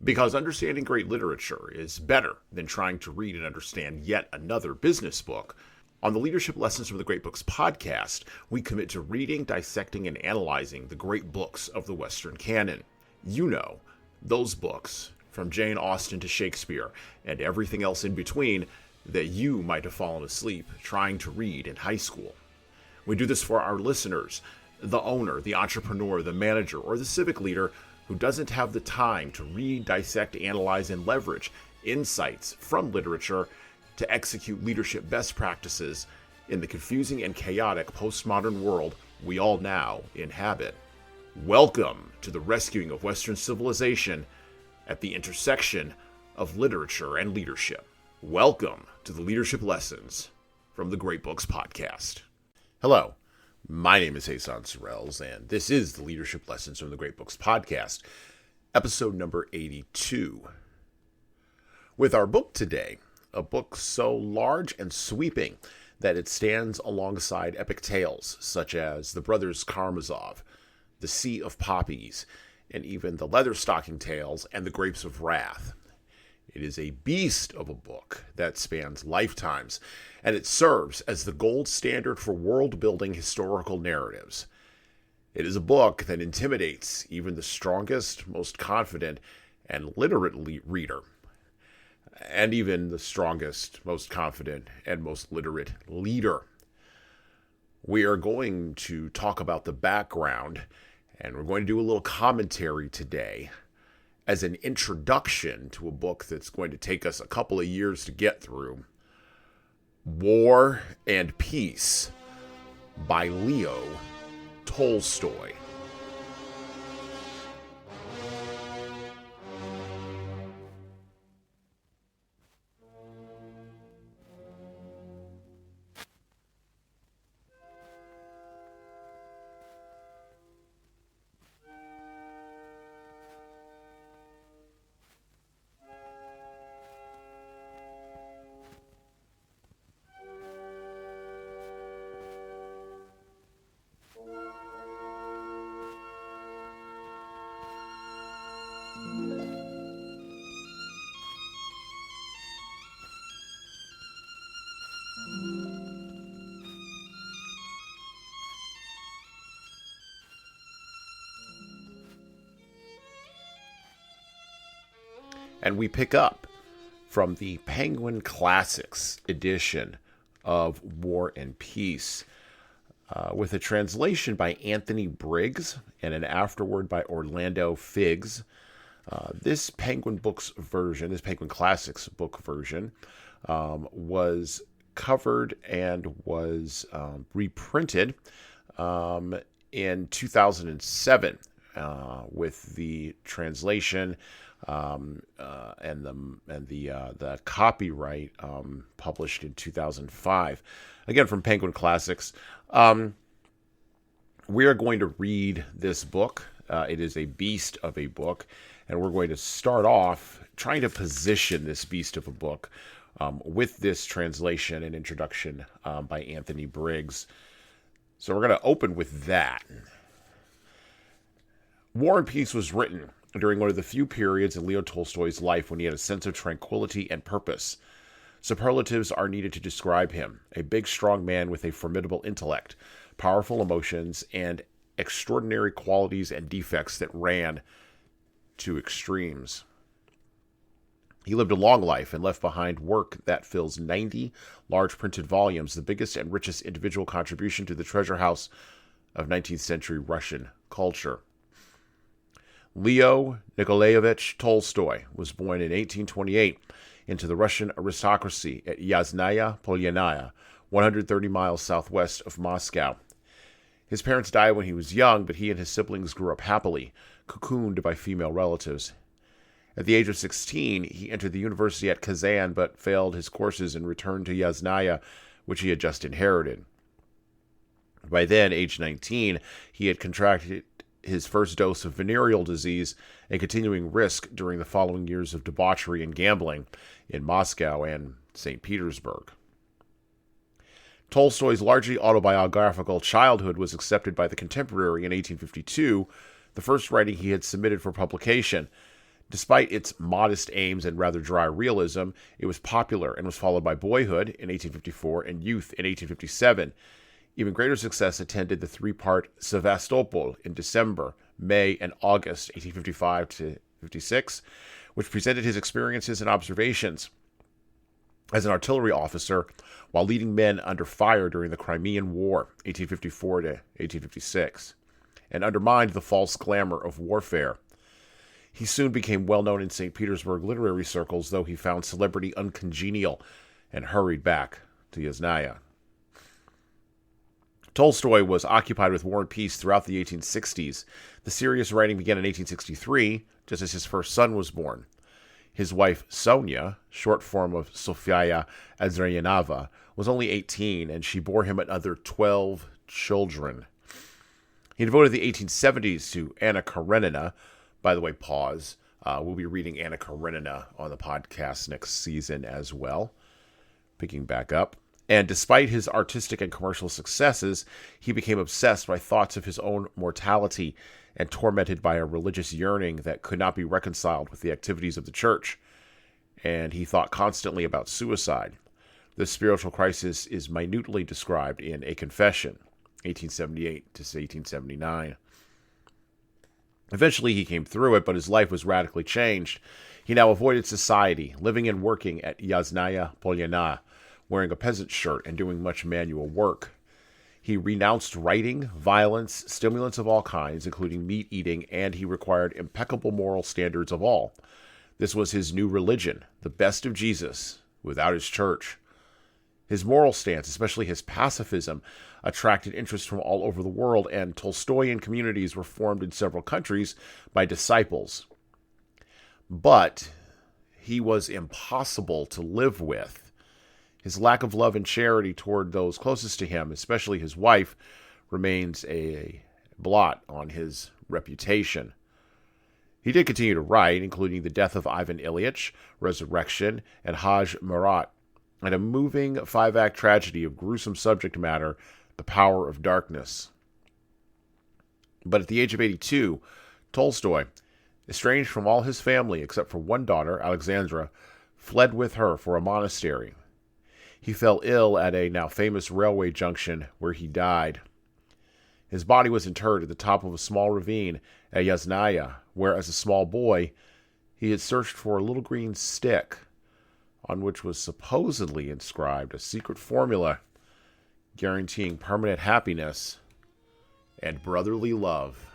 Because understanding great literature is better than trying to read and understand yet another business book. On the Leadership Lessons from the Great Books podcast, we commit to reading, dissecting, and analyzing the great books of the Western canon. You know, those books, from Jane Austen to Shakespeare, and everything else in between, that you might have fallen asleep trying to read in high school. We do this for our listeners, the owner, the entrepreneur, the manager, or the civic leader who doesn't have the time to read, dissect, analyze, and leverage insights from literature to execute leadership best practices in the confusing and chaotic postmodern world we all now inhabit. Welcome to the rescuing of Western civilization at the intersection of literature and leadership. Welcome to the Leadership Lessons from the Great Books podcast. Hello. My name is Hasan Sorrells, and this is the Leadership Lessons from the Great Books podcast, episode number 82. With our book today, a book so large and sweeping that it stands alongside epic tales such as The Brothers Karamazov, The Sea of Poppies, and even The Leatherstocking Tales and The Grapes of Wrath. It is a beast of a book that spans lifetimes, and it serves as the gold standard for world-building historical narratives. It is a book that intimidates even the strongest, most confident, and literate reader, and even the strongest, most confident, and most literate leader. We are going to talk about the background, and we're going to do a little commentary today as an introduction to a book that's going to take us a couple of years to get through. War and Peace by Leo Tolstoy. And we pick up from the Penguin Classics edition of War and Peace with a translation by Anthony Briggs and an afterword by Orlando Figs. This Penguin Classics book version was covered and was reprinted in 2007 with the translation and the copyright published in 2005. Again, from Penguin Classics. We are going to read this book. It is a beast of a book, and we're going to start off trying to position this beast of a book with this translation and introduction by Anthony Briggs. So we're going to open with that. War and Peace was written during one of the few periods in Leo Tolstoy's life when he had a sense of tranquility and purpose. Superlatives are needed to describe him, a big, strong man with a formidable intellect, powerful emotions, and extraordinary qualities and defects that ran to extremes. He lived a long life and left behind work that fills 90 large printed volumes, the biggest and richest individual contribution to the treasure house of 19th century Russian culture. Leo Nikolaevich Tolstoy was born in 1828 into the Russian aristocracy at Yasnaya Polyana, 130 miles southwest of Moscow. His parents died when he was young, but he and his siblings grew up happily, cocooned by female relatives. At the age of 16, he entered the university at Kazan, but failed his courses and returned to Yasnaya, which he had just inherited. By then, age 19, he had contracted his first dose of venereal disease, a continuing risk during the following years of debauchery and gambling in Moscow and St. Petersburg. Tolstoy's largely autobiographical childhood was accepted by The Contemporary in 1852, the first writing he had submitted for publication. Despite its modest aims and rather dry realism, it was popular and was followed by Boyhood in 1854 and Youth in 1857. Even greater success attended the three-part Sevastopol in December, May, and August 1855 to 56, which presented his experiences and observations as an artillery officer while leading men under fire during the Crimean War, 1854 to 1856, and undermined the false glamour of warfare. He soon became well known in St. Petersburg literary circles, though he found celebrity uncongenial and hurried back to Yasnaya. Tolstoy was occupied with War and Peace throughout the 1860s. The serious writing began in 1863, just as his first son was born. His wife, Sonia, short form of Sofia Andreyanova, was only 18, and she bore him another 12 children. He devoted the 1870s to Anna Karenina. By the way, pause. We'll be reading Anna Karenina on the podcast next season as well. Picking back up. And despite his artistic and commercial successes, he became obsessed by thoughts of his own mortality and tormented by a religious yearning that could not be reconciled with the activities of the church. And he thought constantly about suicide. This spiritual crisis is minutely described in A Confession, 1878 to 1879. Eventually he came through it, but his life was radically changed. He now avoided society, living and working at Yasnaya Polyana, wearing a peasant shirt and doing much manual work. He renounced writing, violence, stimulants of all kinds, including meat eating, and he required impeccable moral standards of all. This was his new religion, the best of Jesus, without his church. His moral stance, especially his pacifism, attracted interest from all over the world, and Tolstoyan communities were formed in several countries by disciples. But he was impossible to live with. His lack of love and charity toward those closest to him, especially his wife, remains a blot on his reputation. He did continue to write, including The Death of Ivan Ilyich, Resurrection, and Hajj Marat, and a moving 5-act tragedy of gruesome subject matter, The Power of Darkness. But at the age of 82, Tolstoy, estranged from all his family except for one daughter, Alexandra, fled with her for a monastery. He fell ill at a now famous railway junction where he died. His body was interred at the top of a small ravine at Yasnaya, where as a small boy he had searched for a little green stick on which was supposedly inscribed a secret formula guaranteeing permanent happiness and brotherly love.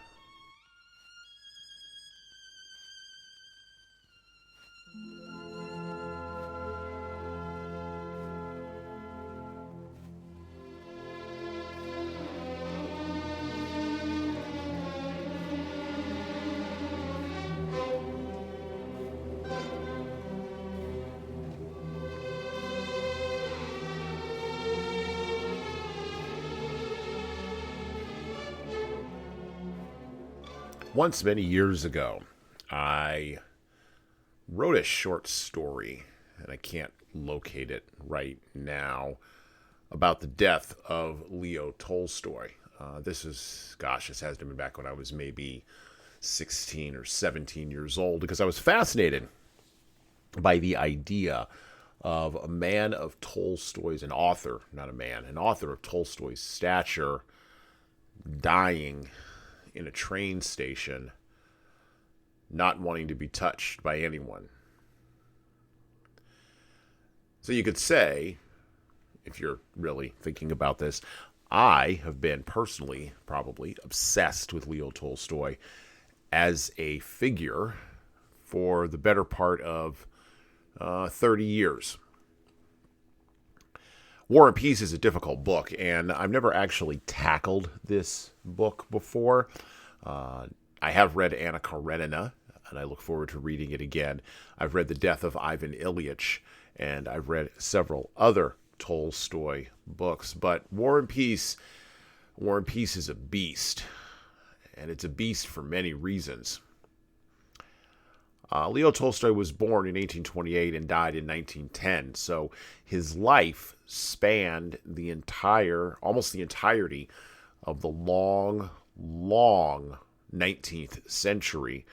Once, many years ago, I wrote a short story, and I can't locate it right now, about the death of Leo Tolstoy. This has to be back when I was maybe 16 or 17 years old, because I was fascinated by the idea of a man of Tolstoy's, an author of Tolstoy's stature, dying in a train station, not wanting to be touched by anyone. So you could say, if you're really thinking about this, I have been personally probably obsessed with Leo Tolstoy as a figure for the better part of 30 years. War and Peace is a difficult book, and I've never actually tackled this book before. I have read Anna Karenina, and I look forward to reading it again. I've read The Death of Ivan Ilyich, and I've read several other Tolstoy books. But War and Peace is a beast, and it's a beast for many reasons. Leo Tolstoy was born in 1828 and died in 1910, so his life spanned almost the entirety of the long 19th century.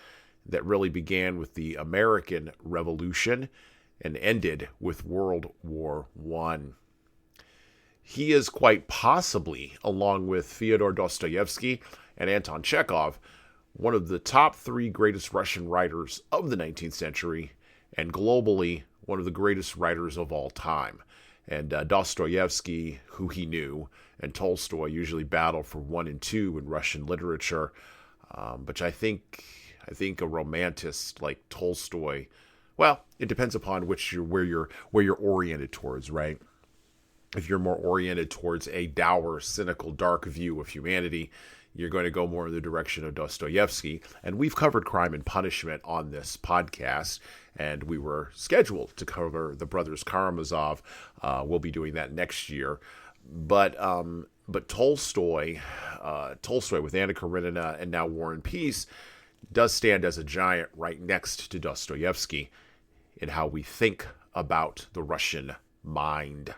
that really began with the American Revolution and ended with World War I. He is quite possibly, along with Fyodor Dostoevsky and Anton Chekhov, one of the top 3 greatest Russian writers of the 19th century, and globally, one of the greatest writers of all time. And Dostoevsky, who he knew, and Tolstoy usually battle for 1 and 2 in Russian literature. But I think a romantist like Tolstoy, well, it depends upon where you're oriented towards, right? If you're more oriented towards a dour, cynical, dark view of humanity, you're going to go more in the direction of Dostoevsky. And we've covered Crime and Punishment on this podcast, and we were scheduled to cover the Brothers Karamazov. We'll be doing that next year. But Tolstoy with Anna Karenina and now War and Peace does stand as a giant right next to Dostoevsky in how we think about the Russian mind.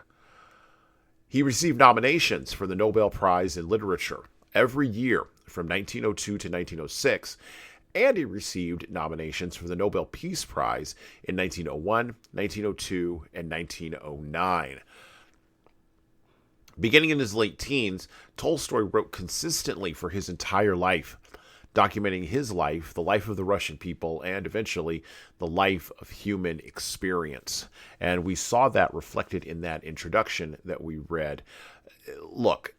He received nominations for the Nobel Prize in Literature every year from 1902 to 1906, and he received nominations for the Nobel Peace Prize in 1901, 1902, and 1909. Beginning in his late teens, Tolstoy wrote consistently for his entire life, documenting his life, the life of the Russian people, and eventually the life of human experience. And we saw that reflected in that introduction that we read. Look,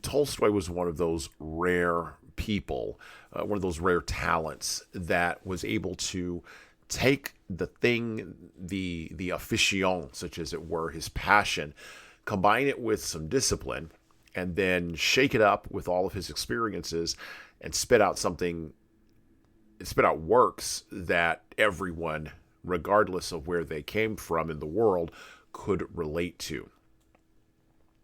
Tolstoy was one of those rare people, one of those rare talents that was able to take the thing, the officion, such as it were, his passion, combine it with some discipline, and then shake it up with all of his experiences and spit out works that everyone, regardless of where they came from in the world, could relate to.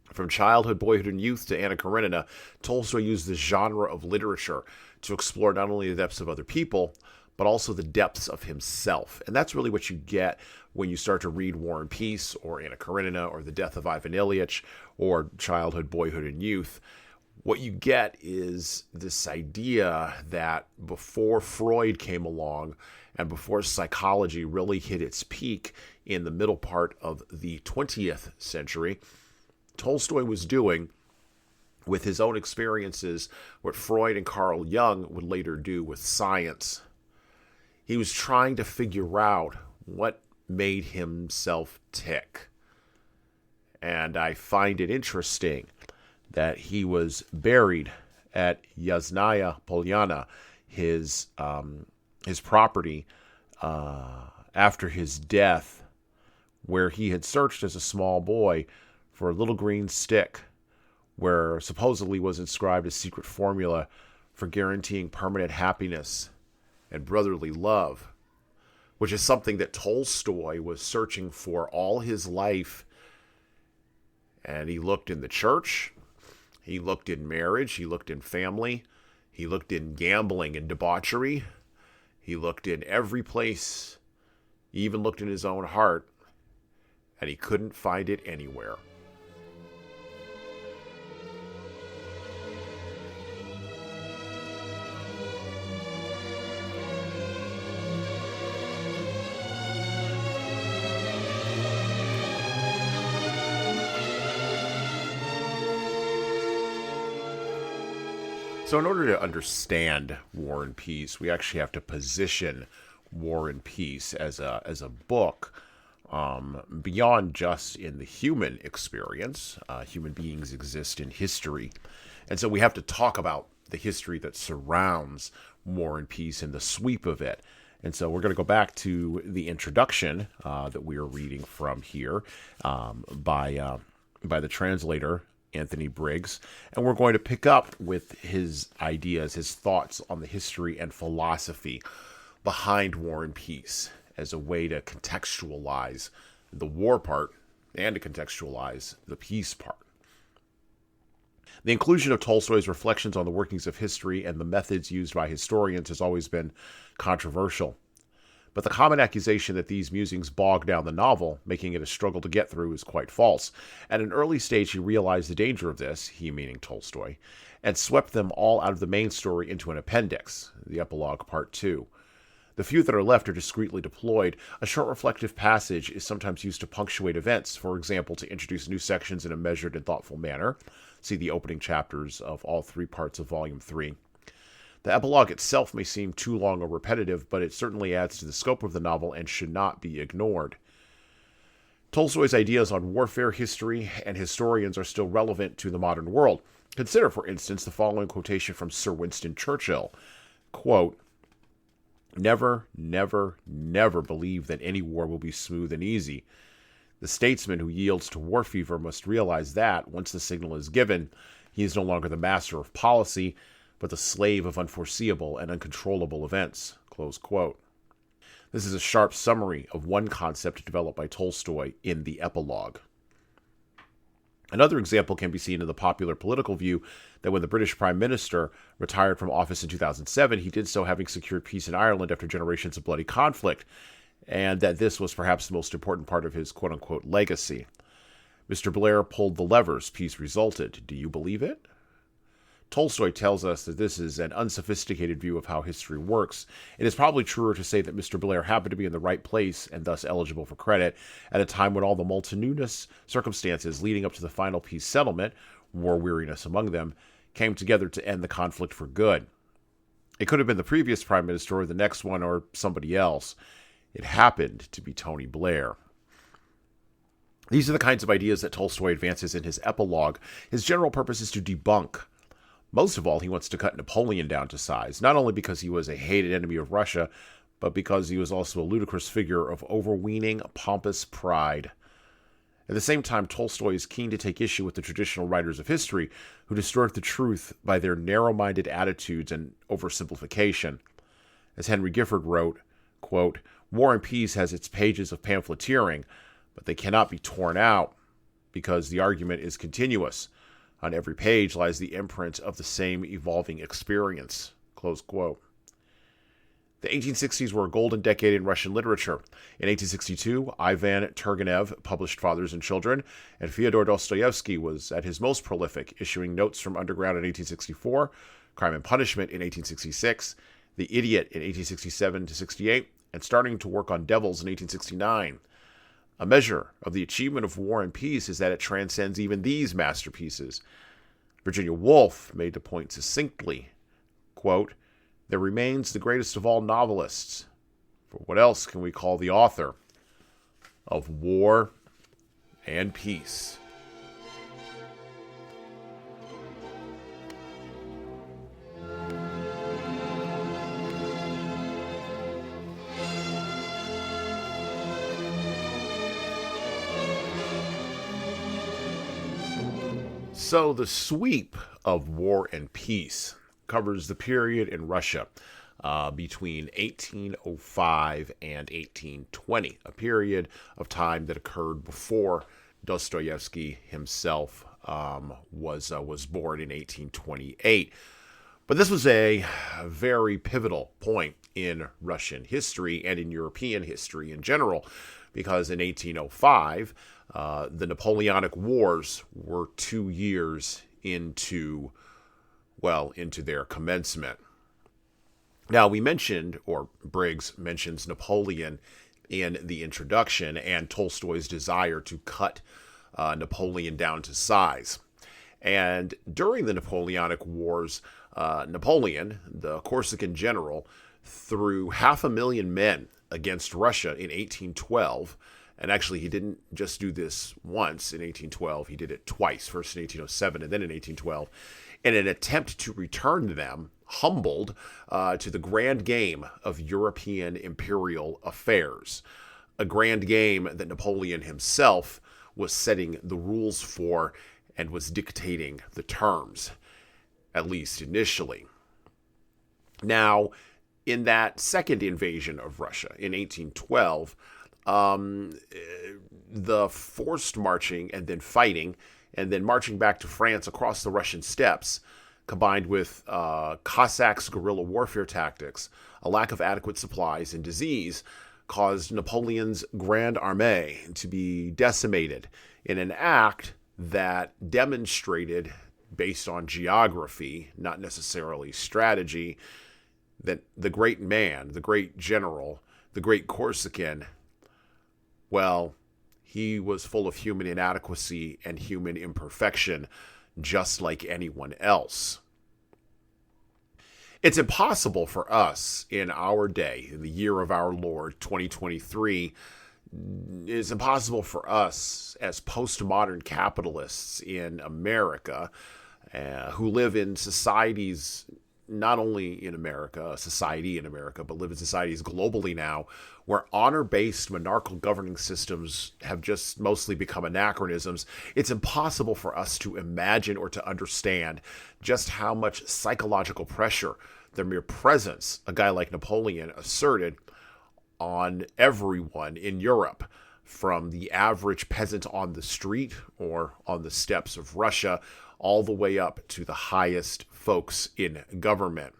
From childhood, boyhood, and youth to Anna Karenina, Tolstoy used the genre of literature to explore not only the depths of other people, but also the depths of himself. And that's really what you get when you start to read War and Peace, or Anna Karenina, or The Death of Ivan Ilyich, or Childhood, Boyhood, and Youth. What you get is this idea that before Freud came along and before psychology really hit its peak in the middle part of the 20th century, Tolstoy was doing with his own experiences what Freud and Carl Jung would later do with science. He was trying to figure out what made himself tick. And I find it interesting that he was buried at Yasnaya Polyana, his property, after his death, where he had searched as a small boy for a little green stick where supposedly was inscribed a secret formula for guaranteeing permanent happiness and brotherly love, which is something that Tolstoy was searching for all his life. And he looked in the church, he looked in marriage, he looked in family, he looked in gambling and debauchery, he looked in every place, he even looked in his own heart, and he couldn't find it anywhere. So in order to understand War and Peace, we actually have to position War and Peace as a book beyond just in the human experience. Human beings exist in history. And so we have to talk about the history that surrounds War and Peace and the sweep of it. And so we're going to go back to the introduction that we are reading from here by the translator, Anthony Briggs, and we're going to pick up with his ideas, his thoughts on the history and philosophy behind War and Peace as a way to contextualize the war part and to contextualize the peace part. The inclusion of Tolstoy's reflections on the workings of history and the methods used by historians has always been controversial. But the common accusation that these musings bog down the novel, making it a struggle to get through, is quite false. At an early stage, he realized the danger of this, he meaning Tolstoy, and swept them all out of the main story into an appendix, the epilogue part 2. The few that are left are discreetly deployed. A short reflective passage is sometimes used to punctuate events, for example, to introduce new sections in a measured and thoughtful manner. See the opening chapters of all 3 parts of Volume 3. The epilogue itself may seem too long or repetitive, but it certainly adds to the scope of the novel and should not be ignored. Tolstoy's ideas on warfare history and historians are still relevant to the modern world. Consider, for instance, the following quotation from Sir Winston Churchill. Quote, "Never, never, never believe that any war will be smooth and easy. The statesman who yields to war fever must realize that, once the signal is given, he is no longer the master of policy, but the slave of unforeseeable and uncontrollable events." Close quote. This is a sharp summary of one concept developed by Tolstoy in the epilogue. Another example can be seen in the popular political view that when the British Prime Minister retired from office in 2007, he did so having secured peace in Ireland after generations of bloody conflict, and that this was perhaps the most important part of his quote-unquote legacy. Mr. Blair pulled the levers, peace resulted. Do you believe it? Tolstoy tells us that this is an unsophisticated view of how history works. It is probably truer to say that Mr. Blair happened to be in the right place and thus eligible for credit at a time when all the multitudinous circumstances leading up to the final peace settlement, war weariness among them, came together to end the conflict for good. It could have been the previous prime minister or the next one or somebody else. It happened to be Tony Blair. These are the kinds of ideas that Tolstoy advances in his epilogue. His general purpose is to debunk. Most of all, he wants to cut Napoleon down to size, not only because he was a hated enemy of Russia, but because he was also a ludicrous figure of overweening, pompous pride. At the same time, Tolstoy is keen to take issue with the traditional writers of history who distort the truth by their narrow-minded attitudes and oversimplification. As Henry Gifford wrote, quote, "War and Peace has its pages of pamphleteering, but they cannot be torn out because the argument is continuous. On every page lies the imprint of the same evolving experience." Close quote. The 1860s were a golden decade in Russian literature. In 1862, Ivan Turgenev published Fathers and Children, and Fyodor Dostoevsky was at his most prolific, issuing Notes from Underground in 1864, Crime and Punishment in 1866, The Idiot in 1867-68, and starting to work on Devils in 1869. A measure of the achievement of War and Peace is that it transcends even these masterpieces. Virginia Woolf made the point succinctly, quote, "There remains the greatest of all novelists, for what else can we call the author of War and Peace?" So the sweep of War and Peace covers the period in Russia between 1805 and 1820, a period of time that occurred before Dostoevsky himself was born in 1828. But this was a very pivotal point in Russian history and in European history in general, because in 1805, the Napoleonic Wars were 2 years into their commencement. Now, we mentioned, or Briggs mentions, Napoleon in the introduction and Tolstoy's desire to cut Napoleon down to size. And during the Napoleonic Wars, Napoleon, the Corsican general, threw 500,000 men against Russia in 1812. And actually, he didn't just do this once in 1812. He did it twice, first in 1807 and then in 1812, in an attempt to return them, humbled, to the grand game of European imperial affairs, a grand game that Napoleon himself was setting the rules for and was dictating the terms, at least initially. Now, in that second invasion of Russia in 1812, the forced marching and then fighting and then marching back to France across the Russian steppes, combined with Cossacks' guerrilla warfare tactics, a lack of adequate supplies, and disease, caused Napoleon's Grande Armée to be decimated in an act that demonstrated, based on geography, not necessarily strategy, that the great man, the great general, the great Corsican, well, he was full of human inadequacy and human imperfection, just like anyone else. It's impossible for us in our day, in the year of our Lord, 2023, it's impossible for us as postmodern capitalists in America who live in societies, not only in America, a society in America, but live in societies globally now, where honor-based monarchical governing systems have just mostly become anachronisms. It's impossible for us to imagine or to understand just how much psychological pressure the mere presence a guy like Napoleon asserted on everyone in Europe, from the average peasant on the street or on the steppes of Russia, all the way up to the highest folks in government.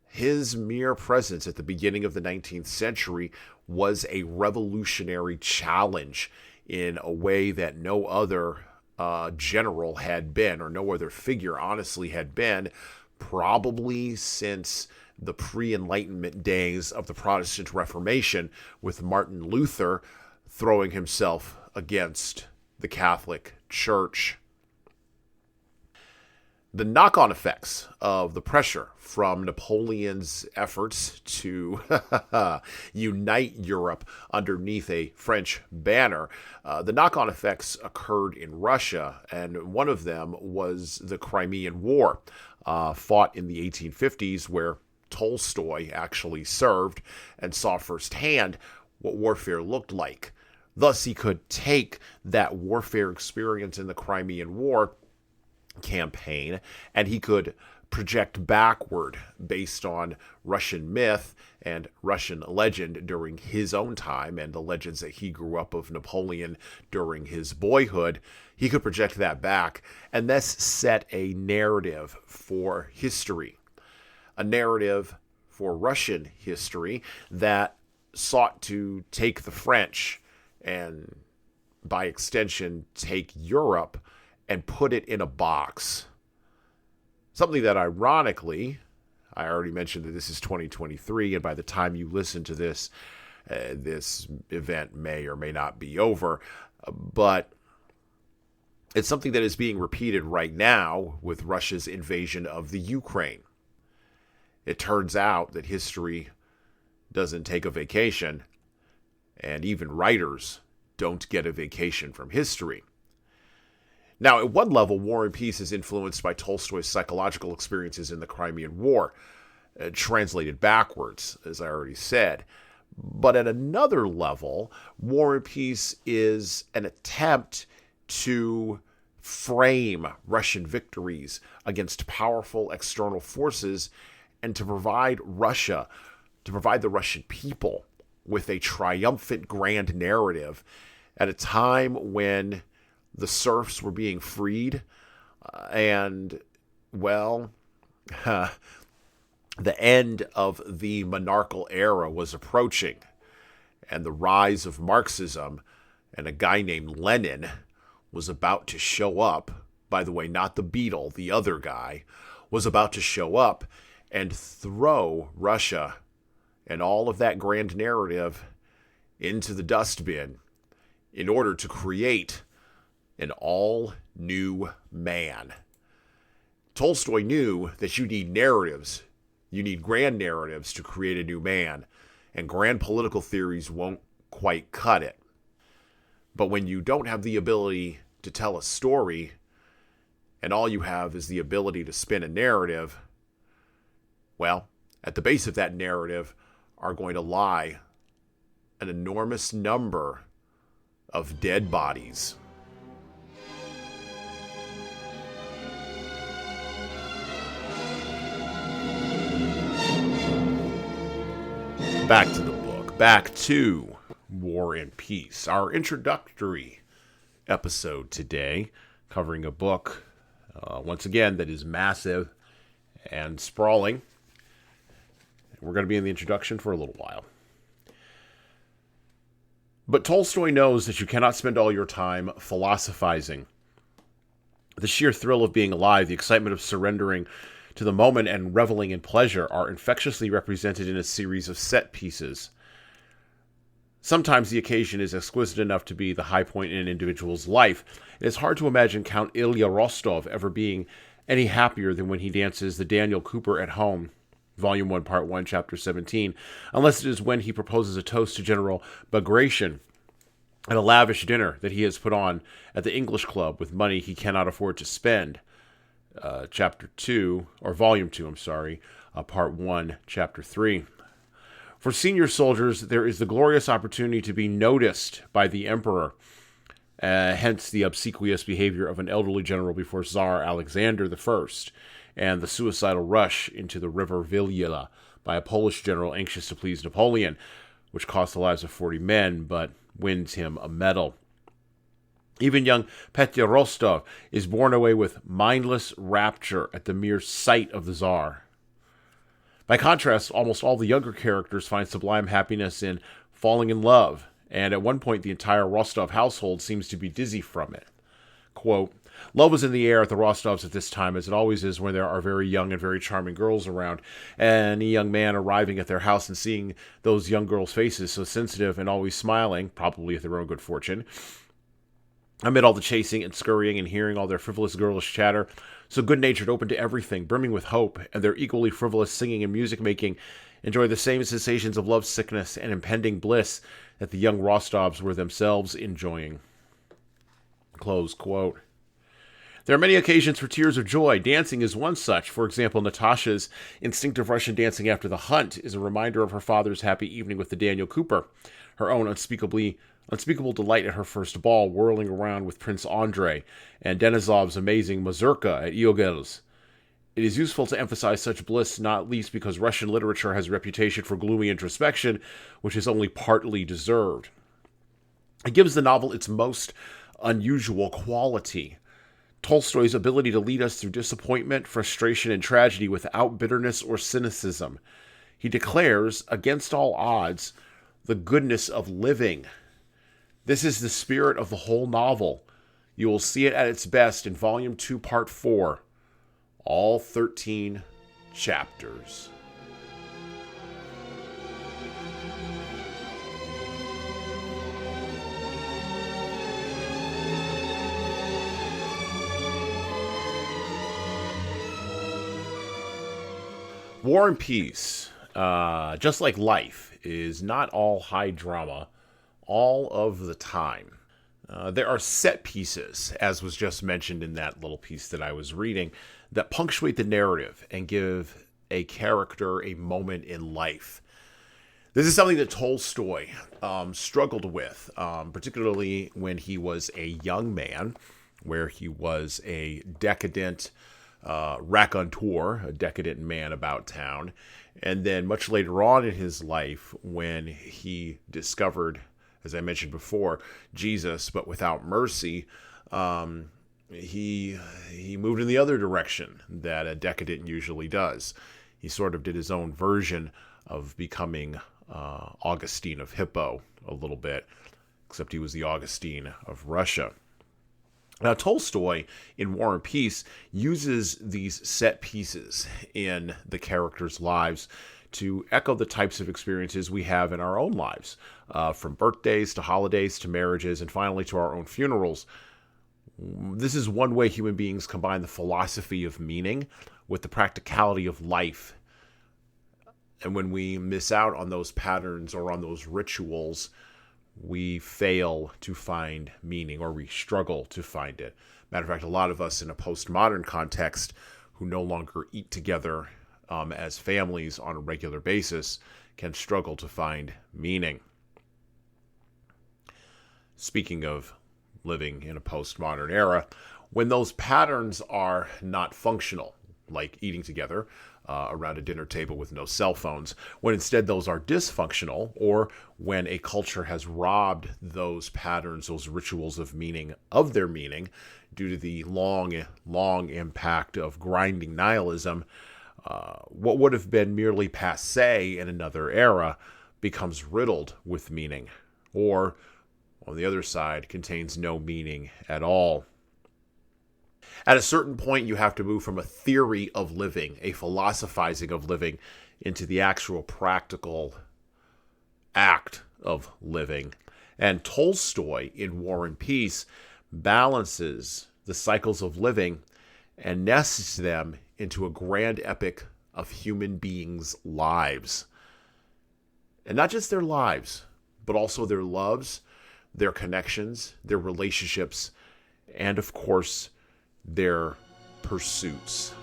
His mere presence at the beginning of the 19th century was a revolutionary challenge in a way that no other general had been, or no other figure honestly had been, probably since the pre-Enlightenment days of the Protestant Reformation, with Martin Luther throwing himself against the Catholic Church. The knock-on effects of the pressure from Napoleon's efforts to unite Europe underneath a French banner, the knock-on effects occurred in Russia, and one of them was the Crimean War, fought in the 1850s, where Tolstoy actually served and saw firsthand what warfare looked like. Thus, he could take that warfare experience in the Crimean War campaign, and he could project backward based on Russian myth and Russian legend during his own time, and the legends that he grew up of Napoleon during his boyhood. He could project that back and thus set a narrative for history, a narrative for Russian history that sought to take the French and, by extension, take Europe and put it in a box. Something that, ironically, I already mentioned that this is 2023, and by the time you listen to this, this event may or may not be over, but it's something that is being repeated right now with Russia's invasion of the Ukraine. It turns out that history doesn't take a vacation, and even writers don't get a vacation from history. Now, at one level, War and Peace is influenced by Tolstoy's psychological experiences in the Crimean War, translated backwards, as I already said. But at another level, War and Peace is an attempt to frame Russian victories against powerful external forces and to provide Russia, to provide the Russian people with a triumphant grand narrative at a time when the serfs were being freed, and, well, the end of the monarchical era was approaching, and the rise of Marxism and a guy named Lenin was about to show up. By the way, not the Beatle, the other guy, was about to show up and throw Russia and all of that grand narrative into the dustbin in order to create an all-new man. Tolstoy knew that you need narratives. You need grand narratives to create a new man, and grand political theories won't quite cut it. But when you don't have the ability to tell a story, and all you have is the ability to spin a narrative, well, at the base of that narrative are going to lie an enormous number of dead bodies. Back to the book, back to War and Peace, our introductory episode today, covering a book, once again, that is massive and sprawling. We're going to be in the introduction for a little while. But Tolstoy knows that you cannot spend all your time philosophizing. The sheer thrill of being alive, the excitement of surrendering to the moment and reveling in pleasure are infectiously represented in a series of set pieces. Sometimes the occasion is exquisite enough to be the high point in an individual's life. It is hard to imagine Count Ilya Rostov ever being any happier than when he dances the Daniel Cooper at home, Volume 1, Part 1, Chapter 17, unless it is when he proposes a toast to General Bagration at a lavish dinner that he has put on at the English Club with money he cannot afford to spend. Chapter 2, or Volume 2, Part 1, Chapter 3. For senior soldiers, there is the glorious opportunity to be noticed by the emperor, hence the obsequious behavior of an elderly general before Tsar Alexander I, and the suicidal rush into the river Vistula by a Polish general anxious to please Napoleon, which cost the lives of 40 men, but wins him a medal. Even young Petya Rostov is borne away with mindless rapture at the mere sight of the Tsar. By contrast, almost all the younger characters find sublime happiness in falling in love, and at one point the entire Rostov household seems to be dizzy from it. Quote, "Love was in the air at the Rostovs at this time, as it always is when there are very young and very charming girls around. Any young man arriving at their house and seeing those young girls' faces so sensitive and always smiling, probably at their own good fortune, amid all the chasing and scurrying and hearing all their frivolous girlish chatter, so good-natured, open to everything, brimming with hope, and their equally frivolous singing and music-making, enjoy the same sensations of love-sickness and impending bliss that the young Rostovs were themselves enjoying." Close quote. There are many occasions for tears of joy. Dancing is one such. For example, Natasha's instinctive Russian dancing after the hunt is a reminder of her father's happy evening with the Daniel Cooper, her own unspeakable delight at her first ball, whirling around with Prince Andrei, and Denisov's amazing mazurka at Iogel's. It is useful to emphasize such bliss, not least because Russian literature has a reputation for gloomy introspection, which is only partly deserved. It gives the novel its most unusual quality. Tolstoy's ability to lead us through disappointment, frustration, and tragedy without bitterness or cynicism. He declares, against all odds, the goodness of living. This is the spirit of the whole novel. You will see it at its best in Volume 2, Part 4, all 13 chapters. War and Peace, just like life, is not all high drama all of the time. There are set pieces, as was just mentioned in that little piece that I was reading, that punctuate the narrative and give a character a moment in life. This is something that Tolstoy struggled with, particularly when he was a young man, where he was a decadent raconteur, a decadent man about town. And then much later on in his life, when he discovered, as I mentioned before, Jesus, but without mercy, he moved in the other direction that a decadent usually does. He sort of did his own version of becoming Augustine of Hippo a little bit, except he was the Augustine of Russia. Now, Tolstoy, in War and Peace, uses these set pieces in the characters' lives to echo the types of experiences we have in our own lives, from birthdays to holidays to marriages and finally to our own funerals. This is one way human beings combine the philosophy of meaning with the practicality of life. And when we miss out on those patterns or on those rituals, we fail to find meaning, or we struggle to find it. Matter of fact, a lot of us in a postmodern context who no longer eat together as families on a regular basis can struggle to find meaning. Speaking of living in a postmodern era, when those patterns are not functional, like eating together around a dinner table with no cell phones, when instead those are dysfunctional, or when a culture has robbed those patterns, those rituals of meaning, of their meaning, due to the long impact of grinding nihilism, what would have been merely passé in another era becomes riddled with meaning, or, on the other side, contains no meaning at all. At a certain point, you have to move from a theory of living, a philosophizing of living, into the actual practical act of living. And Tolstoy, in War and Peace, balances the cycles of living and nests them into a grand epic of human beings' lives. And not just their lives, but also their loves, their connections, their relationships, and of course, their pursuits.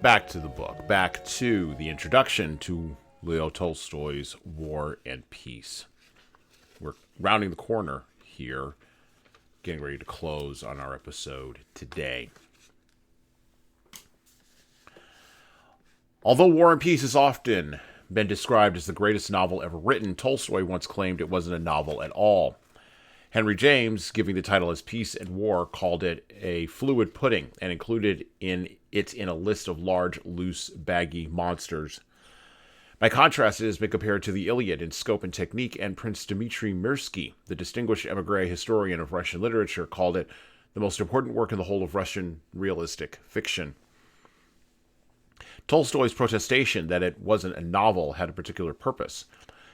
Back to the book, back to the introduction to Leo Tolstoy's War and Peace. We're rounding the corner here, getting ready to close on our episode today. Although War and Peace has often been described as the greatest novel ever written, Tolstoy once claimed it wasn't a novel at all. Henry James, giving the title as Peace and War, called it a fluid pudding and included it in a list of large, loose, baggy monsters. By contrast, it has been compared to the Iliad in scope and technique, and Prince Dmitry Mirsky, the distinguished émigré historian of Russian literature, called it the most important work in the whole of Russian realistic fiction. Tolstoy's protestation that it wasn't a novel had a particular purpose.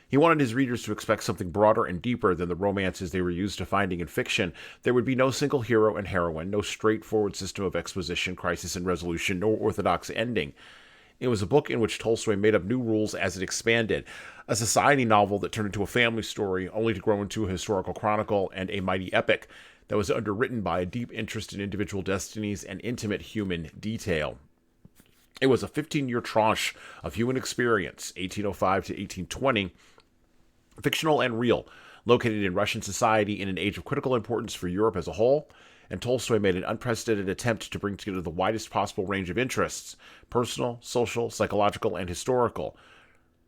He wanted his readers to expect something broader and deeper than the romances they were used to finding in fiction. There would be no single hero and heroine, no straightforward system of exposition, crisis and resolution, no orthodox ending. It was a book in which Tolstoy made up new rules as it expanded, a society novel that turned into a family story, only to grow into a historical chronicle and a mighty epic that was underwritten by a deep interest in individual destinies and intimate human detail. It was a 15-year tranche of human experience, 1805 to 1820, fictional and real, located in Russian society in an age of critical importance for Europe as a whole, and Tolstoy made an unprecedented attempt to bring together the widest possible range of interests, personal, social, psychological, and historical.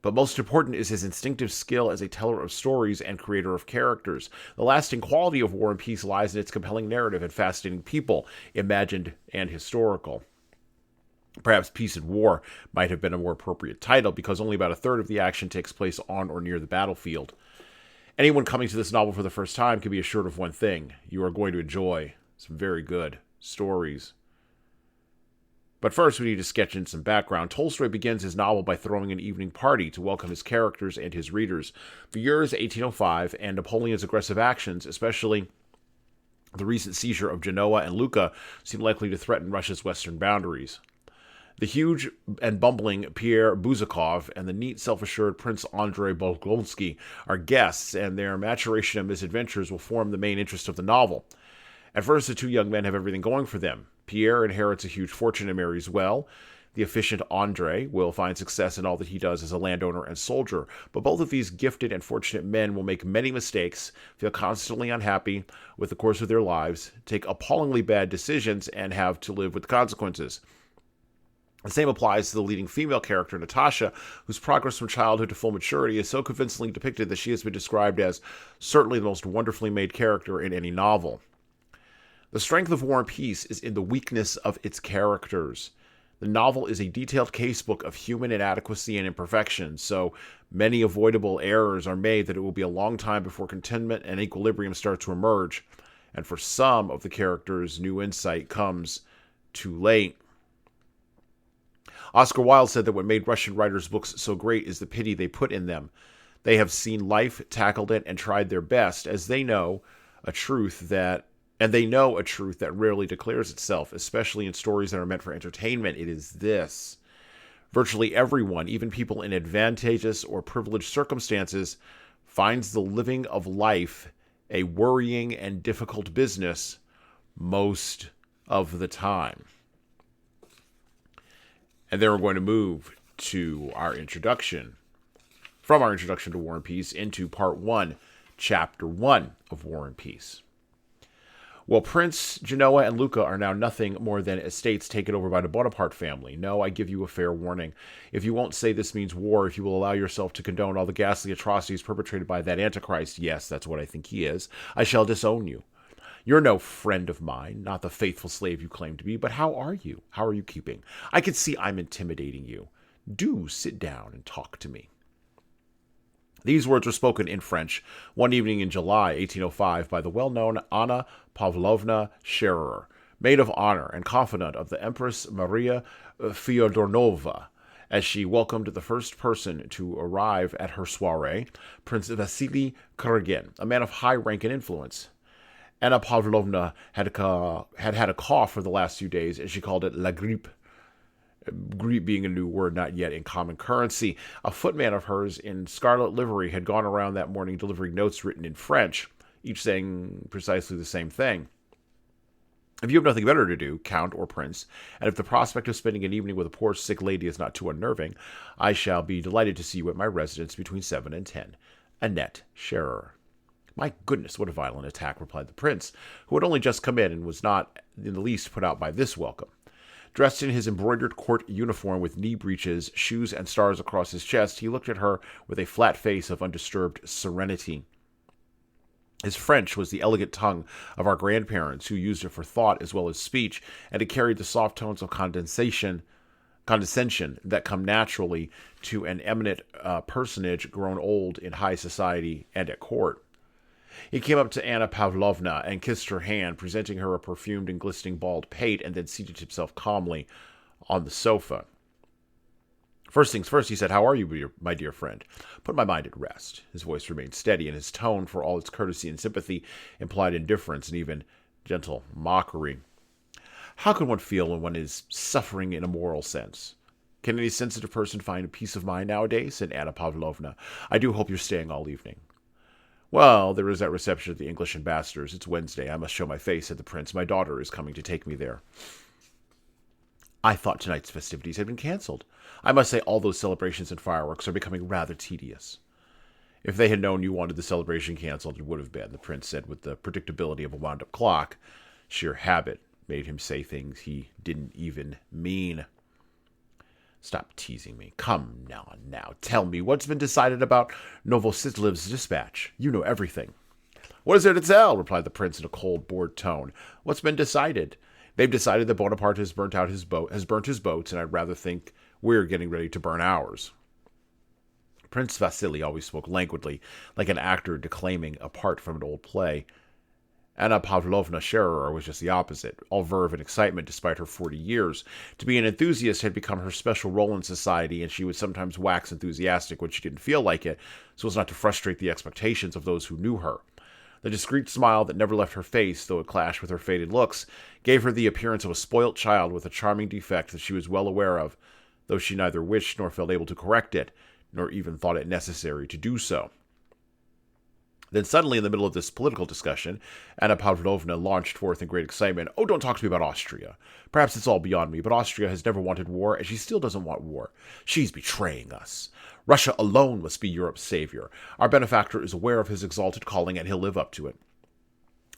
But most important is his instinctive skill as a teller of stories and creator of characters. The lasting quality of War and Peace lies in its compelling narrative and fascinating people, imagined and historical. Perhaps Peace and War might have been a more appropriate title, because only about a third of the action takes place on or near the battlefield. Anyone coming to this novel for the first time can be assured of one thing: you are going to enjoy some very good stories. But first, we need to sketch in some background. Tolstoy begins his novel by throwing an evening party to welcome his characters and his readers. The year is 1805, and Napoleon's aggressive actions, especially the recent seizure of Genoa and Lucca, seem likely to threaten Russia's western boundaries. The huge and bumbling Pierre Buzakov and the neat, self-assured Prince Andrei Bolkonsky are guests, and their maturation and misadventures will form the main interest of the novel. At first, the two young men have everything going for them. Pierre inherits a huge fortune and marries well. The efficient Andrei will find success in all that he does as a landowner and soldier. But both of these gifted and fortunate men will make many mistakes, feel constantly unhappy with the course of their lives, take appallingly bad decisions, and have to live with the consequences. The same applies to the leading female character, Natasha, whose progress from childhood to full maturity is so convincingly depicted that she has been described as certainly the most wonderfully made character in any novel. The strength of War and Peace is in the weakness of its characters. The novel is a detailed casebook of human inadequacy and imperfection, so many avoidable errors are made that it will be a long time before contentment and equilibrium start to emerge, and for some of the characters, new insight comes too late. Oscar Wilde said that what made Russian writers' books so great is the pity they put in them. They have seen life, tackled it, and tried their best, as they know a truth that rarely declares itself, especially in stories that are meant for entertainment. It is this: virtually everyone, even people in advantageous or privileged circumstances, finds the living of life a worrying and difficult business most of the time. And then we're going to move to our introduction, from our introduction to War and Peace, into Part 1, Chapter 1 of War and Peace. Well, Prince Genoa and Lucca are now nothing more than estates taken over by the Bonaparte family. No, I give you a fair warning. If you won't say this means war, if you will allow yourself to condone all the ghastly atrocities perpetrated by that Antichrist, yes, that's what I think he is, I shall disown you. You're no friend of mine, not the faithful slave you claim to be, but how are you? How are you keeping? I can see I'm intimidating you. Do sit down and talk to me." These words were spoken in French one evening in July 1805 by the well-known Anna Pavlovna Scherer, maid of honor and confidant of the Empress Maria Feodorovna, as she welcomed the first person to arrive at her soiree, Prince Vasily Kuragin, a man of high rank and influence. Anna Pavlovna had had a cough for the last few days, and she called it la grippe. Grippe being a new word not yet in common currency. A footman of hers in scarlet livery had gone around that morning delivering notes written in French, each saying precisely the same thing. "If you have nothing better to do, Count or Prince, and if the prospect of spending an evening with a poor sick lady is not too unnerving, I shall be delighted to see you at my residence between 7 and 10. Annette Scherer." "My goodness, what a violent attack," replied the prince, who had only just come in and was not in the least put out by this welcome. Dressed in his embroidered court uniform with knee breeches, shoes, and stars across his chest, he looked at her with a flat face of undisturbed serenity. His French was the elegant tongue of our grandparents, who used it for thought as well as speech, and it carried the soft tones of condescension that come naturally to an eminent personage grown old in high society and at court. He came up to Anna Pavlovna and kissed her hand, presenting her a perfumed and glistening bald pate, and then seated himself calmly on the sofa. "First things first," he said, "how are you, my dear friend? Put my mind at rest." His voice remained steady, and his tone, for all its courtesy and sympathy, implied indifference and even gentle mockery. "How can one feel when one is suffering in a moral sense? Can any sensitive person find peace of mind nowadays?" said Anna Pavlovna. "I do hope you're staying all evening." "Well, there is that reception at the English ambassador's. It's Wednesday. I must show my face," said the prince. "My daughter is coming to take me there." "I thought tonight's festivities had been cancelled. I must say all those celebrations and fireworks are becoming rather tedious." "If they had known you wanted the celebration cancelled, it would have been," the prince said with the predictability of a wound-up clock. Sheer habit made him say things he didn't even mean. "Stop teasing me. Come now. Tell me, what's been decided about Novositlov's dispatch? You know everything." "What is there to tell?" replied the prince in a cold, bored tone. "What's been decided? They've decided that Bonaparte has burnt his boats, and I'd rather think we're getting ready to burn ours." Prince Vasily always spoke languidly, like an actor declaiming a part from an old play. Anna Pavlovna Scherer was just the opposite, all verve and excitement despite her 40 years. To be an enthusiast had become her special role in society, and she would sometimes wax enthusiastic when she didn't feel like it, so as not to frustrate the expectations of those who knew her. The discreet smile that never left her face, though it clashed with her faded looks, gave her the appearance of a spoilt child with a charming defect that she was well aware of, though she neither wished nor felt able to correct it, nor even thought it necessary to do so. Then suddenly, in the middle of this political discussion, Anna Pavlovna launched forth in great excitement. "Oh, don't talk to me about Austria. Perhaps it's all beyond me, but Austria has never wanted war, and she still doesn't want war. She's betraying us. Russia alone must be Europe's savior. Our benefactor is aware of his exalted calling, and he'll live up to it.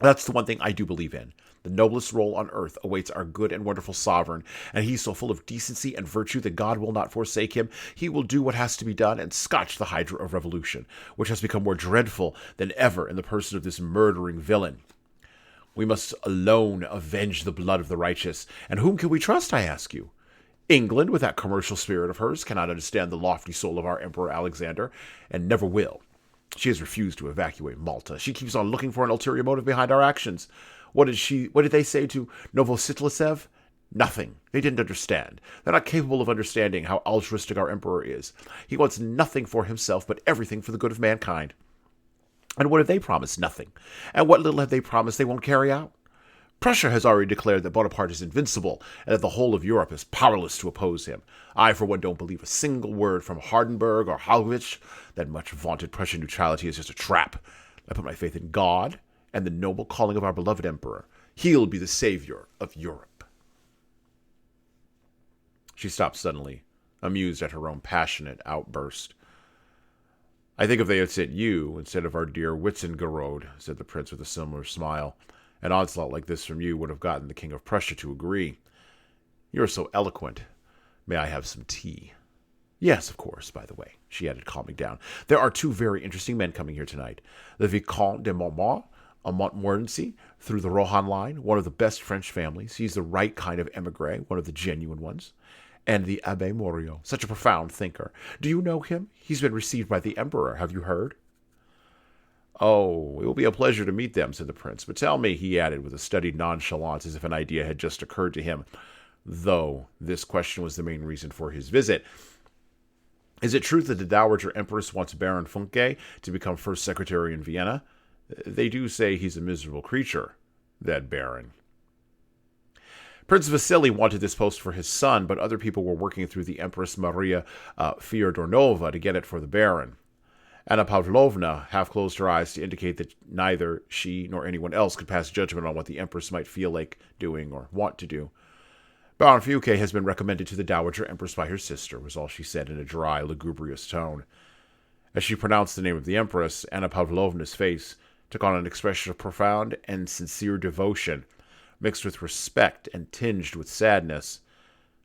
That's the one thing I do believe in. The noblest role on earth awaits our good and wonderful sovereign, and he's so full of decency and virtue that God will not forsake him. He will do what has to be done and scotch the hydra of revolution, which has become more dreadful than ever in the person of this murdering villain. We must alone avenge the blood of the righteous. And whom can we trust, I ask you? England, with that commercial spirit of hers, cannot understand the lofty soul of our Emperor Alexander, and never will. She has refused to evacuate Malta. She keeps on looking for an ulterior motive behind our actions. What did they say to Novositlosev? Nothing. They didn't understand. They're not capable of understanding how altruistic our emperor is. He wants nothing for himself, but everything for the good of mankind. And what have they promised? Nothing. And what little have they promised they won't carry out? Prussia has already declared that Bonaparte is invincible, and that the whole of Europe is powerless to oppose him. I, for one, don't believe a single word from Hardenberg or Haugwitz. That much vaunted Prussian neutrality is just a trap. I put my faith in God and the noble calling of our beloved emperor. He'll be the savior of Europe. She stopped suddenly, amused at her own passionate outburst. I think if they had sent you instead of our dear Witzengerode, said the prince with a similar smile, an onslaught like this from you would have gotten the King of Prussia to agree. You are so eloquent. May I have some tea? Yes, of course, by the way, she added, calming down. There are two very interesting men coming here tonight. The Vicomte de Montmort, a Montmorency, through the Rohan line, one of the best French families. He's the right kind of emigre, one of the genuine ones. And the Abbé Morio, such a profound thinker. Do you know him? He's been received by the emperor. Have you heard? Oh, it will be a pleasure to meet them, said the prince. But tell me, he added with a studied nonchalance, as if an idea had just occurred to him, though this question was the main reason for his visit. Is it true that the Dowager Empress wants Baron Funke to become first secretary in Vienna? They do say he's a miserable creature, that baron. Prince Vasily wanted this post for his son, but other people were working through the Empress Maria Fyodorova to get it for the baron. Anna Pavlovna half closed her eyes to indicate that neither she nor anyone else could pass judgment on what the Empress might feel like doing or want to do. Baron Funke has been recommended to the Dowager Empress by her sister, was all she said in a dry, lugubrious tone. As she pronounced the name of the Empress, Anna Pavlovna's face took on an expression of profound and sincere devotion, mixed with respect and tinged with sadness,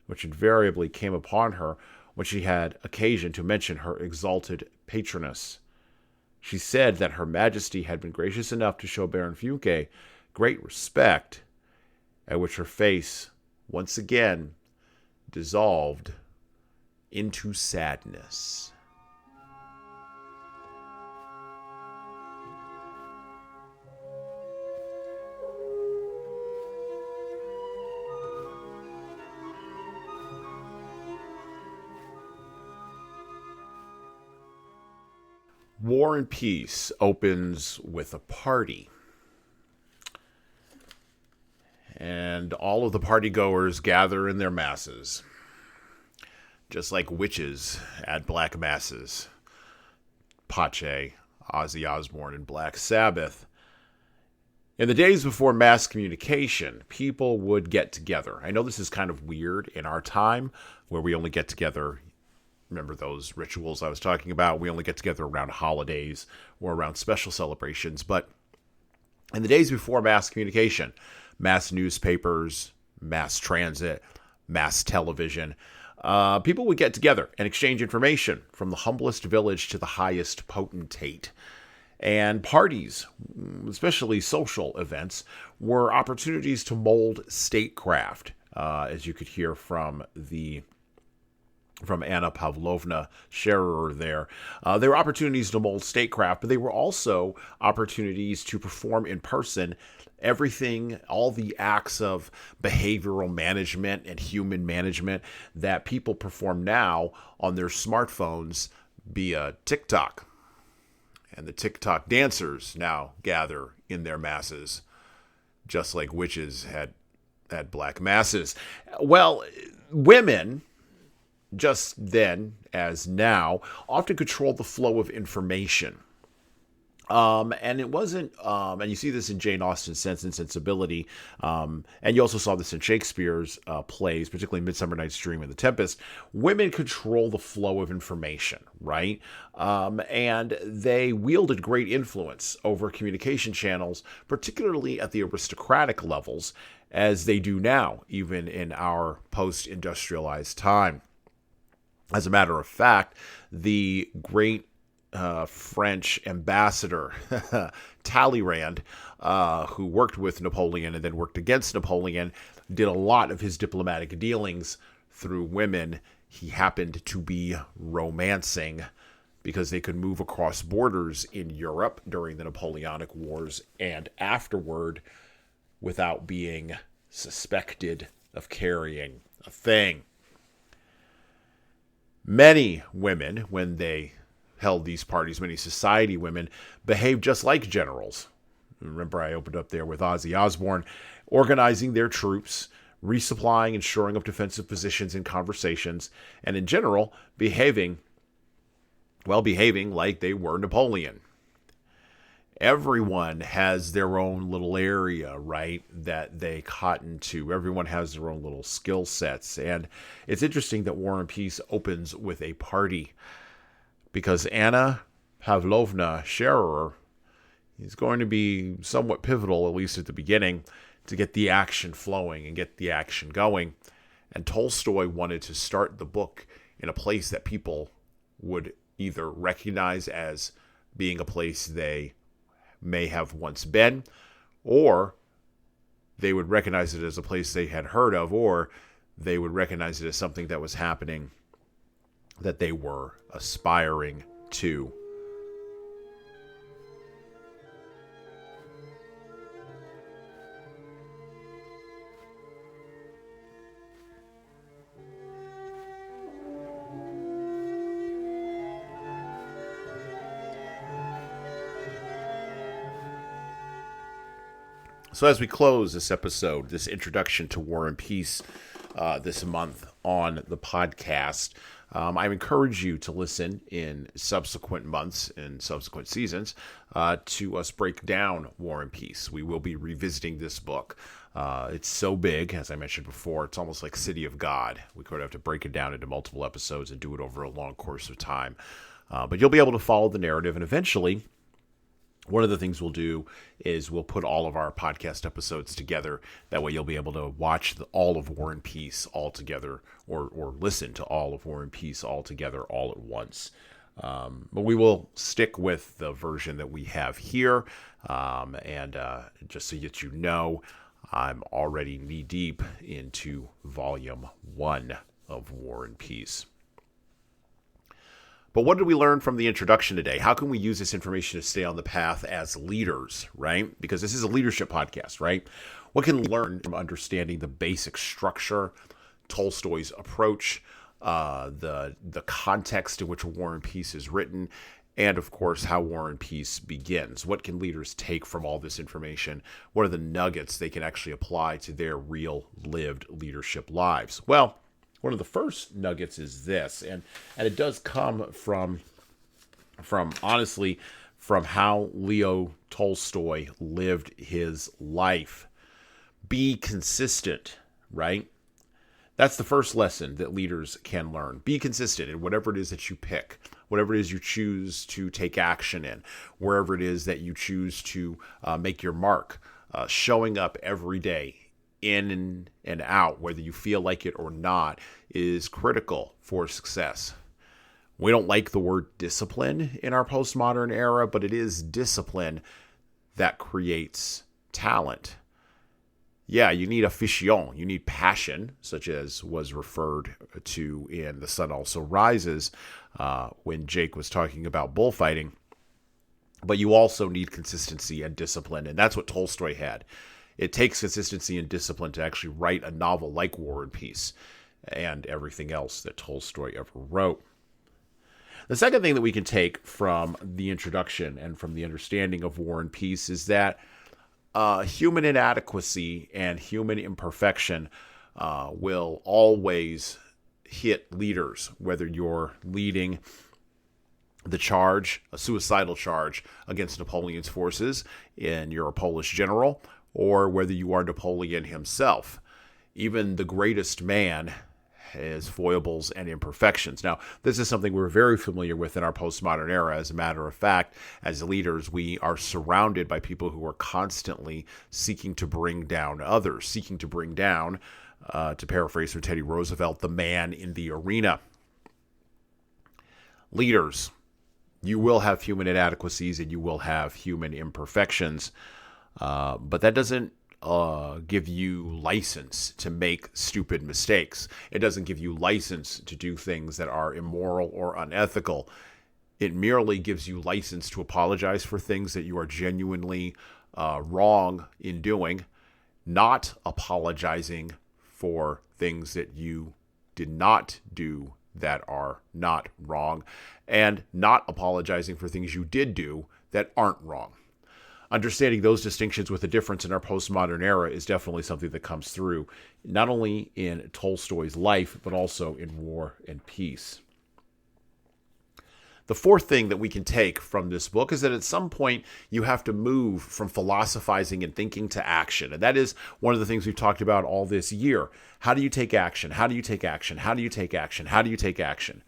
which invariably came upon her when she had occasion to mention her exalted patroness. She said that Her Majesty had been gracious enough to show Baron Funke great respect, at which her face once again dissolved into sadness. War and Peace opens with a party. And all of the partygoers gather in their masses, just like witches at black masses. Pache, Ozzy Osbourne, and Black Sabbath. In the days before mass communication, people would get together. I know this is kind of weird in our time, where we only get together. Remember those rituals I was talking about? We only get together around holidays or around special celebrations. But in the days before mass communication, mass newspapers, mass transit, mass television, people would get together and exchange information from the humblest village to the highest potentate. And parties, especially social events, were opportunities to mold statecraft, as you could hear from Anna Pavlovna Scherer there. There were opportunities to mold statecraft, but they were also opportunities to perform in person everything, all the acts of behavioral management and human management that people perform now on their smartphones via TikTok. And the TikTok dancers now gather in their masses, just like witches had black masses. Well, women, just then as now, often control the flow of information. And it wasn't, and you see this in Jane Austen's Sense and Sensibility, and you also saw this in Shakespeare's plays, particularly Midsummer Night's Dream and The Tempest. Women control the flow of information, right? And they wielded great influence over communication channels, particularly at the aristocratic levels, as they do now, even in our post-industrialized time. As a matter of fact, the great French ambassador, Talleyrand, who worked with Napoleon and then worked against Napoleon, did a lot of his diplomatic dealings through women he happened to be romancing, because they could move across borders in Europe during the Napoleonic Wars and afterward without being suspected of carrying a thing. Many women, when they held these parties, many society women, behaved just like generals. Remember, I opened up there with Ozzy Osbourne, organizing their troops, resupplying and shoring up defensive positions in conversations, and in general, behaving like they were Napoleon. Everyone has their own little area, right, that they cotton to. Everyone has their own little skill sets. And it's interesting that War and Peace opens with a party, because Anna Pavlovna Scherer is going to be somewhat pivotal, at least at the beginning, to get the action flowing and get the action going. And Tolstoy wanted to start the book in a place that people would either recognize as being a place they may have once been, or they would recognize it as a place they had heard of, or they would recognize it as something that was happening, that they were aspiring to. So as we close this episode, this introduction to War and Peace this month on the podcast, I encourage you to listen in subsequent months and subsequent seasons to us break down War and Peace. We will be revisiting this book. It's so big, as I mentioned before, it's almost like City of God. We could have to break it down into multiple episodes and do it over a long course of time. But you'll be able to follow the narrative, and eventually, one of the things we'll do is we'll put all of our podcast episodes together. That way you'll be able to watch all of War and Peace all together, or listen to all of War and Peace all together all at once. But we will stick with the version that we have here. And just so that you know, I'm already knee-deep into Volume 1 of War and Peace. But what did we learn from the introduction today? How can we use this information to stay on the path as leaders, right? Because this is a leadership podcast, right? What can we learn from understanding the basic structure, Tolstoy's approach, the context in which War and Peace is written, and of course, how War and Peace begins? What can leaders take from all this information? What are the nuggets they can actually apply to their real lived leadership lives? Well, one of the first nuggets is this, and it does come from honestly, from how Leo Tolstoy lived his life. Be consistent, right? That's the first lesson that leaders can learn. Be consistent in whatever it is that you pick, whatever it is you choose to take action in, wherever it is that you choose to make your mark, showing up every day, in and out, whether you feel like it or not, is critical for success. We don't like the word discipline in our postmodern era, but it is discipline that creates talent. Yeah, you need afición, you need passion, such as was referred to in The Sun Also Rises when Jake was talking about bullfighting. But you also need consistency and discipline, and that's what Tolstoy had. It takes consistency and discipline to actually write a novel like War and Peace and everything else that Tolstoy ever wrote. The second thing that we can take from the introduction and from the understanding of War and Peace is that human inadequacy and human imperfection will always hit leaders, whether you're leading the charge, a suicidal charge against Napoleon's forces, and you're a Polish general, or whether you are Napoleon himself. Even the greatest man has foibles and imperfections. Now, this is something we're very familiar with in our postmodern era. As a matter of fact, as leaders, we are surrounded by people who are constantly seeking to bring down others, seeking to bring down, to paraphrase from Teddy Roosevelt, the man in the arena. Leaders, you will have human inadequacies and you will have human imperfections. But that doesn't give you license to make stupid mistakes. It doesn't give you license to do things that are immoral or unethical. It merely gives you license to apologize for things that you are genuinely wrong in doing, not apologizing for things that you did not do that are not wrong, and not apologizing for things you did do that aren't wrong. Understanding those distinctions with the difference in our postmodern era is definitely something that comes through, not only in Tolstoy's life, but also in War and Peace. The fourth thing that we can take from this book is that at some point you have to move from philosophizing and thinking to action. And that is one of the things we've talked about all this year. How do you take action? How do you take action? How do you take action? How do you take action?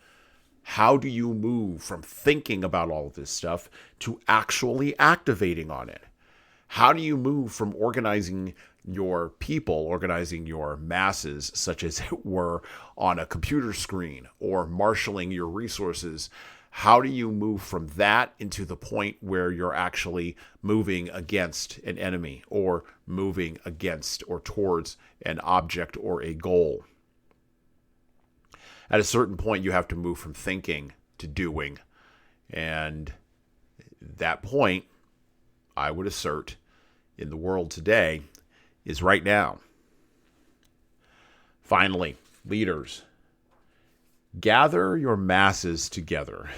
How do you move from thinking about all of this stuff to actually activating on it? How do you move from organizing your people, organizing your masses, such as it were, on a computer screen, or marshaling your resources? How do you move from that into the point where you're actually moving against an enemy, or moving against or towards an object or a goal? At a certain point, you have to move from thinking to doing. And that point, I would assert, in the world today, is right now. Finally, leaders, gather your masses together.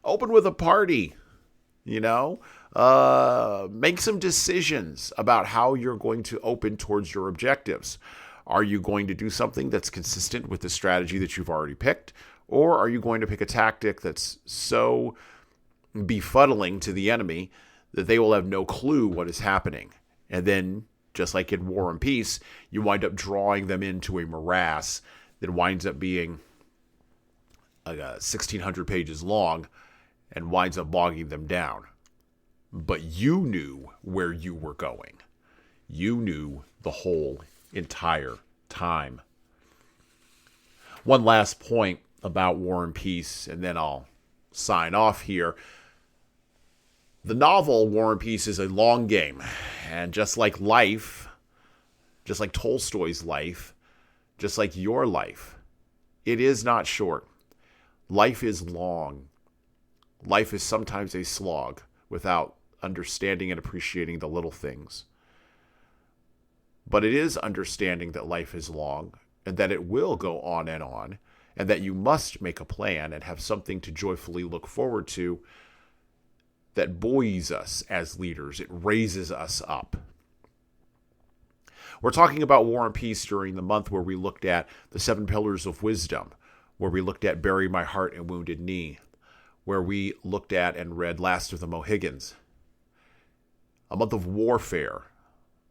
Open with a party, make some decisions about how you're going to open towards your objectives. Are you going to do something that's consistent with the strategy that you've already picked? Or are you going to pick a tactic that's so befuddling to the enemy that they will have no clue what is happening? And then, just like in War and Peace, you wind up drawing them into a morass that winds up being 1,600 pages long and winds up bogging them down. But you knew where you were going. You knew the whole entire time. One last point about War and Peace, and then I'll sign off here. The novel War and Peace is a long game, and just like life, just like Tolstoy's life, just like your life, it is not short. Life is long. Life is sometimes a slog without understanding and appreciating the little things. But it is understanding that life is long and that it will go on, and that you must make a plan and have something to joyfully look forward to that buoys us as leaders. It raises us up. We're talking about War and Peace during the month where we looked at the 7 pillars of wisdom, where we looked at Bury My Heart and Wounded Knee, where we looked at and read Last of the Mohegans. A month of warfare,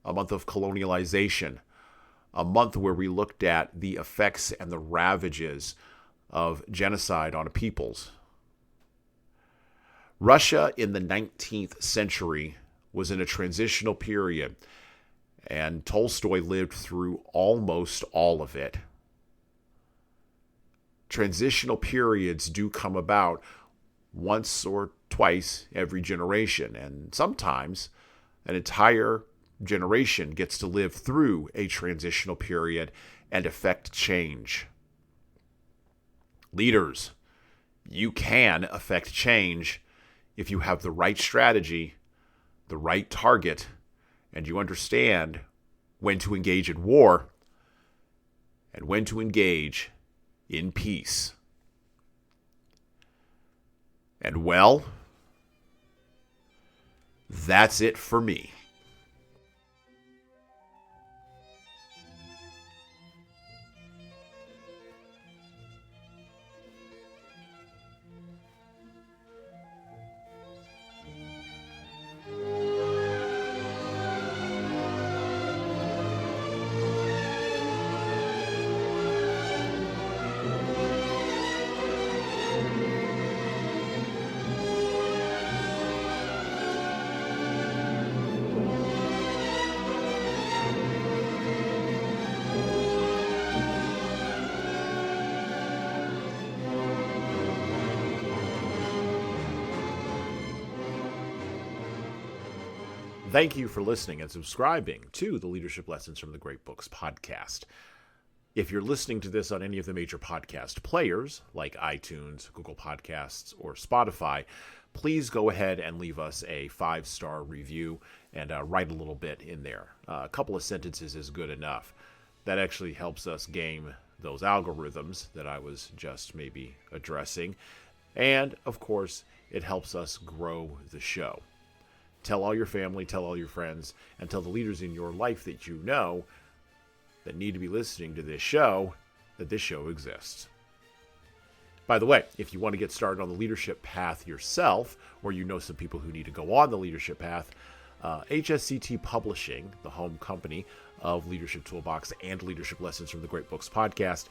a month of colonialization, a month where we looked at the effects and the ravages of genocide on peoples. Russia in the 19th century was in a transitional period, and Tolstoy lived through almost all of it. Transitional periods do come about once or twice every generation, and sometimes an entire generation gets to live through a transitional period and affect change. Leaders, you can affect change if you have the right strategy, the right target, and you understand when to engage in war and when to engage in peace. And well, that's it for me. Thank you for listening and subscribing to the Leadership Lessons from the Great Books podcast. If you're listening to this on any of the major podcast players, like iTunes, Google Podcasts, or Spotify, please go ahead and leave us a 5-star review and write a little bit in there. A couple of sentences is good enough. That actually helps us game those algorithms that I was just maybe addressing. And, of course, it helps us grow the show. Tell all your family, tell all your friends, and tell the leaders in your life that you know that need to be listening to this show that this show exists. By the way, if you want to get started on the leadership path yourself, or you know some people who need to go on the leadership path, HSCT Publishing, the home company of Leadership Toolbox and Leadership Lessons from the Great Books podcast,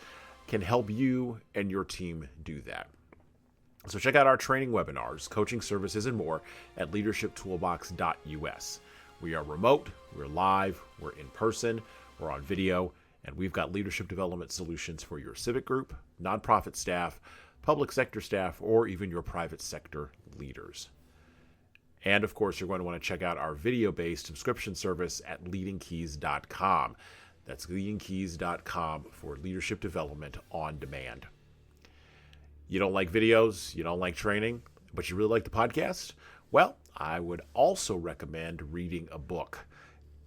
can help you and your team do that. So check out our training webinars, coaching services, and more at leadershiptoolbox.us. We are remote, we're live, we're in person, we're on video, and we've got leadership development solutions for your civic group, nonprofit staff, public sector staff, or even your private sector leaders. And of course, you're going to want to check out our video-based subscription service at leadingkeys.com. That's leadingkeys.com for leadership development on demand. You don't like videos, you don't like training, but you really like the podcast? Well, I would also recommend reading a book.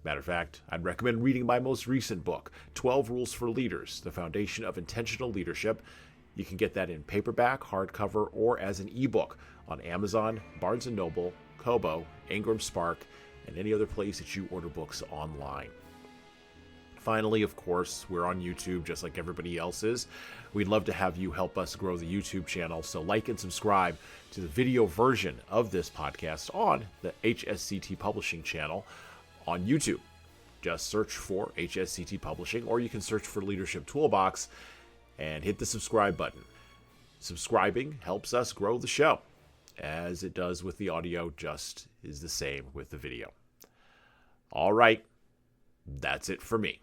Matter of fact, I'd recommend reading my most recent book, 12 Rules for Leaders, The Foundation of Intentional Leadership. You can get that in paperback, hardcover, or as an ebook on Amazon, Barnes & Noble, Kobo, Ingram Spark, and any other place that you order books online. Finally, of course, we're on YouTube just like everybody else is. We'd love to have you help us grow the YouTube channel, so like and subscribe to the video version of this podcast on the HSCT Publishing channel on YouTube. Just search for HSCT Publishing, or you can search for Leadership Toolbox and hit the subscribe button. Subscribing helps us grow the show, as it does with the audio, just is the same with the video. All right, that's it for me.